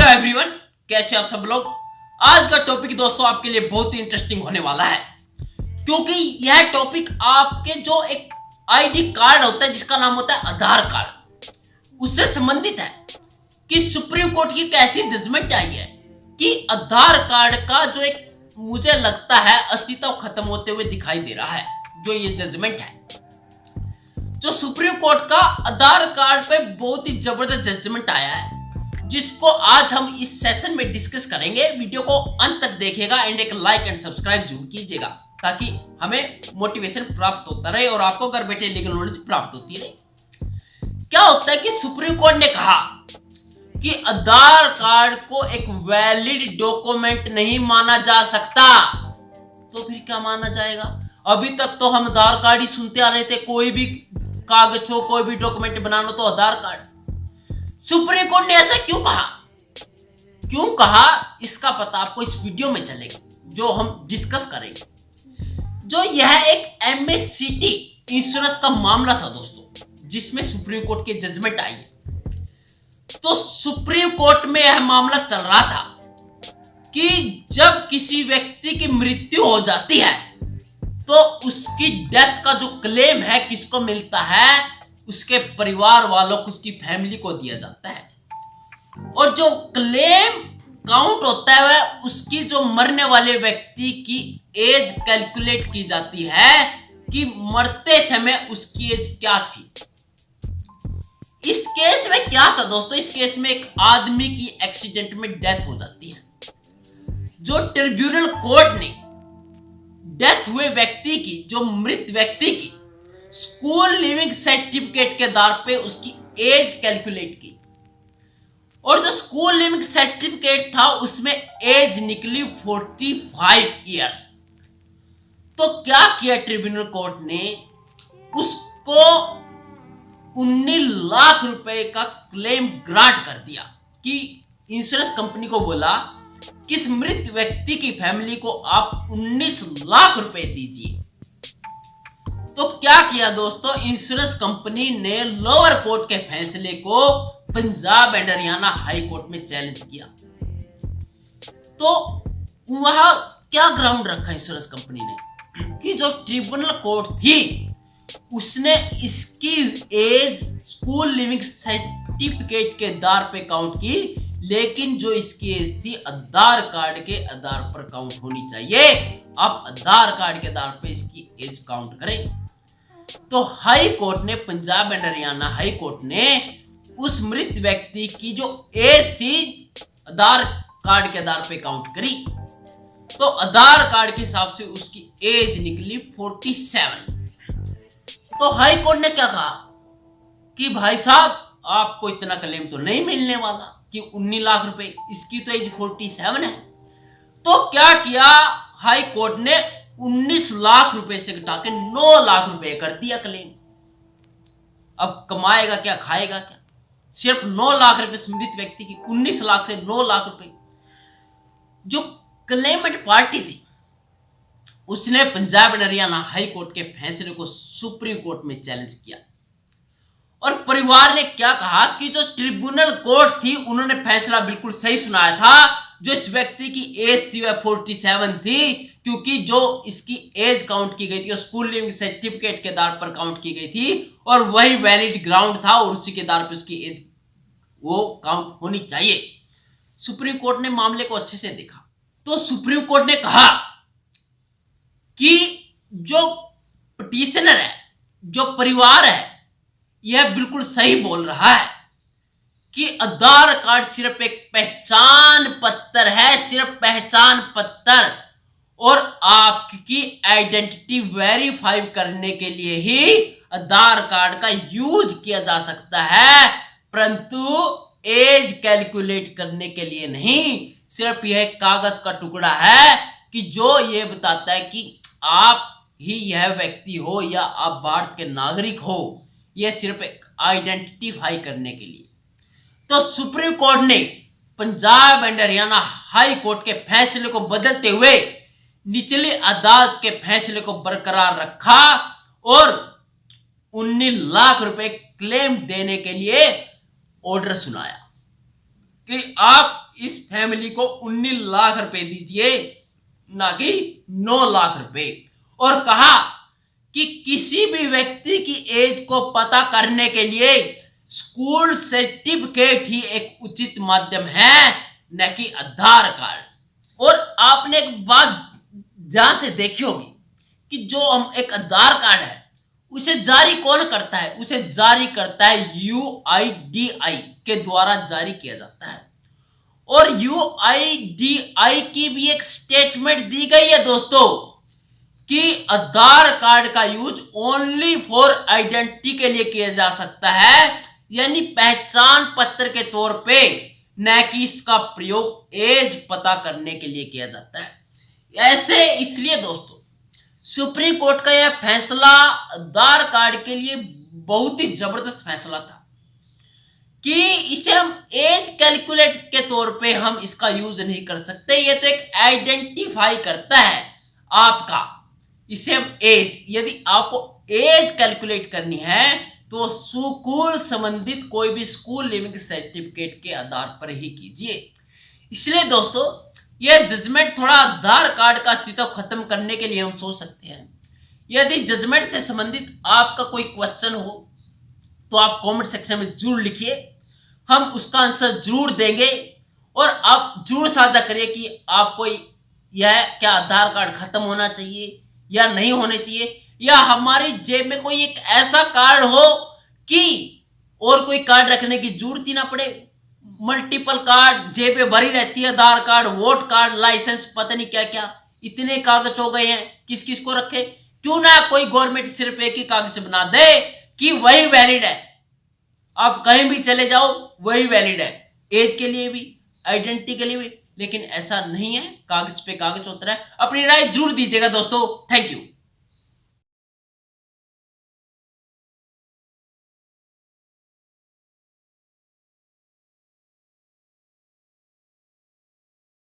Hello everyone, कैसे आप सब लोग। आज का टॉपिक दोस्तों आपके लिए बहुत ही इंटरेस्टिंग होने वाला है, क्योंकि यह टॉपिक आपके जो एक आईडी कार्ड होता है जिसका नाम होता है आधार कार्ड, उससे संबंधित है। कि सुप्रीम कोर्ट की एक ऐसी जजमेंट आई है कि आधार कार्ड का जो एक मुझे लगता है अस्तित्व खत्म होते हुए दिखाई दे रहा है। जो ये जजमेंट है, जो सुप्रीम कोर्ट का आधार कार्ड पे बहुत ही जबरदस्त जजमेंट आया है, जिसको आज हम इस सेशन में डिस्कस करेंगे। वीडियो को अंत तक देखिएगा एंड एक लाइक एंड सब्सक्राइब जरूर कीजिएगा, ताकि हमें मोटिवेशन प्राप्त होता रहे और आपको घर बैठे लीगल नॉलेज प्राप्त होती रहे। क्या होता है कि सुप्रीम कोर्ट ने कहा कि आधार कार्ड को एक वैलिड डॉक्यूमेंट नहीं माना जा सकता, तो फिर क्या माना जाएगा। अभी तक तो हम आधार कार्ड ही सुनते आ रहे थे, कोई भी कागज हो, कोई भी डॉक्यूमेंट बनाना तो आधार कार्ड। सुप्रीम कोर्ट ने ऐसा क्यों कहा इसका पता आपको इस वीडियो में चलेगा, जो हम डिस्कस करेंगे। जो यह एक एमएससीटी इंश्योरेंस का मामला था दोस्तों, जिसमें सुप्रीम कोर्ट की जजमेंट आई है। तो सुप्रीम कोर्ट में यह मामला चल रहा था कि जब किसी व्यक्ति की मृत्यु हो जाती है तो उसकी डेथ का जो क्लेम है किसको मिलता है, उसके परिवार वालों को, उसकी फैमिली को दिया जाता है। और जो क्लेम काउंट होता है वह उसकी जो मरने वाले व्यक्ति की एज कैलकुलेट की जाती है कि मरते समय उसकी एज क्या थी। इस केस में क्या था दोस्तों, इस केस में एक आदमी की एक्सीडेंट में डेथ हो जाती है। जो ट्रिब्यूनल कोर्ट ने डेथ हुए व्यक्ति की, जो मृत व्यक्ति की स्कूल लिविंग सर्टिफिकेट के आधार पे उसकी एज कैलकुलेट की, और जो स्कूल लिविंग सर्टिफिकेट था उसमें एज निकली 45 ईयर। तो क्या किया ट्रिब्यूनल कोर्ट ने, उसको 19 लाख रुपए का क्लेम ग्रांट कर दिया। कि इंश्योरेंस कंपनी को बोला कि इस मृत व्यक्ति की फैमिली को आप 19 लाख रुपए दीजिए। तो क्या किया दोस्तों, इंश्योरेंस कंपनी ने लोअर कोर्ट के फैसले को Punjab and Haryana high court में चैलेंज किया। तो वहां क्या ग्राउंड रखा इंश्योरेंस कंपनी ने कि जो ट्रिब्यूनल कोर्ट थी उसने इसकी एज स्कूल लिविंग सर्टिफिकेट के आधार पे काउंट की, लेकिन जो इसकी एज थी आधार कार्ड के आधार पर काउंट होनी चाहिए। आप आधार कार्ड के आधार पर इसकी एज काउंट करें। तो हाई कोर्ट ने, Punjab and Haryana high court ने उस मृत व्यक्ति की जो एज थी आधार कार्ड के आधार पे काउंट करी। तो आधार कार्ड के हिसाब से उसकी एज निकली 47। तो हाई कोर्ट ने क्या कहा कि भाई साहब आपको इतना क्लेम तो नहीं मिलने वाला कि 19 लाख रुपए, इसकी तो एज 47 है। तो क्या किया हाई कोर्ट ने, 19 लाख रुपए से घटा के 9 लाख रुपए कर दिया क्लेम। अब कमाएगा क्या, खाएगा क्या। सिर्फ 9 लाख रुपए मृत व्यक्ति की, 19 लाख से 9 लाख रुपए। जो क्लेमेंट पार्टी थी उसने Punjab and Haryana high court के फैसले को सुप्रीम कोर्ट में चैलेंज किया। और परिवार ने क्या कहा कि जो ट्रिब्यूनल कोर्ट थी उन्होंने फैसला बिल्कुल सही सुनाया था। जो इस व्यक्ति की एज थी वह 47 थी, क्योंकि जो इसकी एज काउंट की गई थी स्कूल लिविंग सर्टिफिकेट के आधार पर काउंट की गई थी, और वही वैलिड ग्राउंड था, और उसी के आधार पर उसकी एज वो काउंट होनी चाहिए। सुप्रीम कोर्ट ने मामले को अच्छे से देखा। तो सुप्रीम कोर्ट ने कहा कि जो पिटीशनर है, जो परिवार है, यह बिल्कुल सही बोल रहा है कि आधार कार्ड सिर्फ एक पहचान पत्र है, सिर्फ पहचान पत्र, और आपकी आइडेंटिटी वेरीफाई करने के लिए ही आधार कार्ड का यूज किया जा सकता है, परंतु एज कैलकुलेट करने के लिए नहीं। सिर्फ यह कागज का टुकड़ा है कि जो यह बताता है कि आप ही यह व्यक्ति हो या आप भारत के नागरिक हो। यह सिर्फ एक आइडेंटिफाई करने के लिए। तो सुप्रीम कोर्ट ने Punjab and Haryana high court के फैसले को बदलते हुए निचली अदालत के फैसले को बरकरार रखा और 19 लाख रुपए क्लेम देने के लिए ऑर्डर सुनाया। कि आप इस फैमिली को 19 लाख रुपए दीजिए, ना कि 9 लाख रुपए। और कहा कि किसी भी व्यक्ति की एज को पता करने के लिए स्कूल सर्टिफिकेट ही एक उचित माध्यम है, न कि आधार कार्ड। और आपने एक बात ध्यान से देखी होगी कि जो हम एक आधार कार्ड है उसे जारी कौन करता है? उसे जारी करता है UIDAI के द्वारा जारी किया जाता है। और UIDAI की भी एक स्टेटमेंट दी गई है दोस्तों कि आधार कार्ड का यूज ओनली फॉर आइडेंटिटी के लिए किया जा सकता है, यानी पहचान पत्र के तौर पे, न कि इसका प्रयोग एज पता करने के लिए किया जाता है। ऐसे इसलिए दोस्तों सुप्रीम कोर्ट का यह फैसला आधार कार्ड के लिए बहुत ही जबरदस्त फैसला था कि इसे हम एज कैलकुलेट के तौर पे हम इसका यूज नहीं कर सकते। ये तो एक आइडेंटिफाई करता है आपका, इसे हम एज, यदि आपको एज कैलकुलेट करनी है तो स्कूल संबंधित कोई भी स्कूल लिविंग सर्टिफिकेट के आधार पर ही कीजिए। इसलिए दोस्तों यह जजमेंट थोड़ा आधार कार्ड का अस्तित्व खत्म करने के लिए हम सोच सकते हैं। यदि जजमेंट से संबंधित आपका कोई क्वेश्चन हो तो आप कमेंट सेक्शन में जरूर लिखिए, हम उसका आंसर जरूर देंगे। और आप जरूर साझा करिए कि आपको यह क्या आधार कार्ड खत्म होना चाहिए या नहीं होने चाहिए, या हमारी जेब में कोई एक ऐसा कार्ड हो कि और कोई कार्ड रखने की जरूरत ही ना पड़े। मल्टीपल कार्ड जेब में भरी रहती है, आधार कार्ड, वोट कार्ड, लाइसेंस, पता नहीं क्या क्या, इतने कागज हो गए हैं, किस किस को रखे। क्यों ना कोई गवर्नमेंट सिर्फ एक ही कागज बना दे कि वही वैलिड है, आप कहीं भी चले जाओ वही वैलिड है, एज के लिए भी, आइडेंटिटी के लिए भी। लेकिन ऐसा नहीं है, कागज पे कागज होता है। अपनी राय जरूर दीजिएगा दोस्तों। Thank you.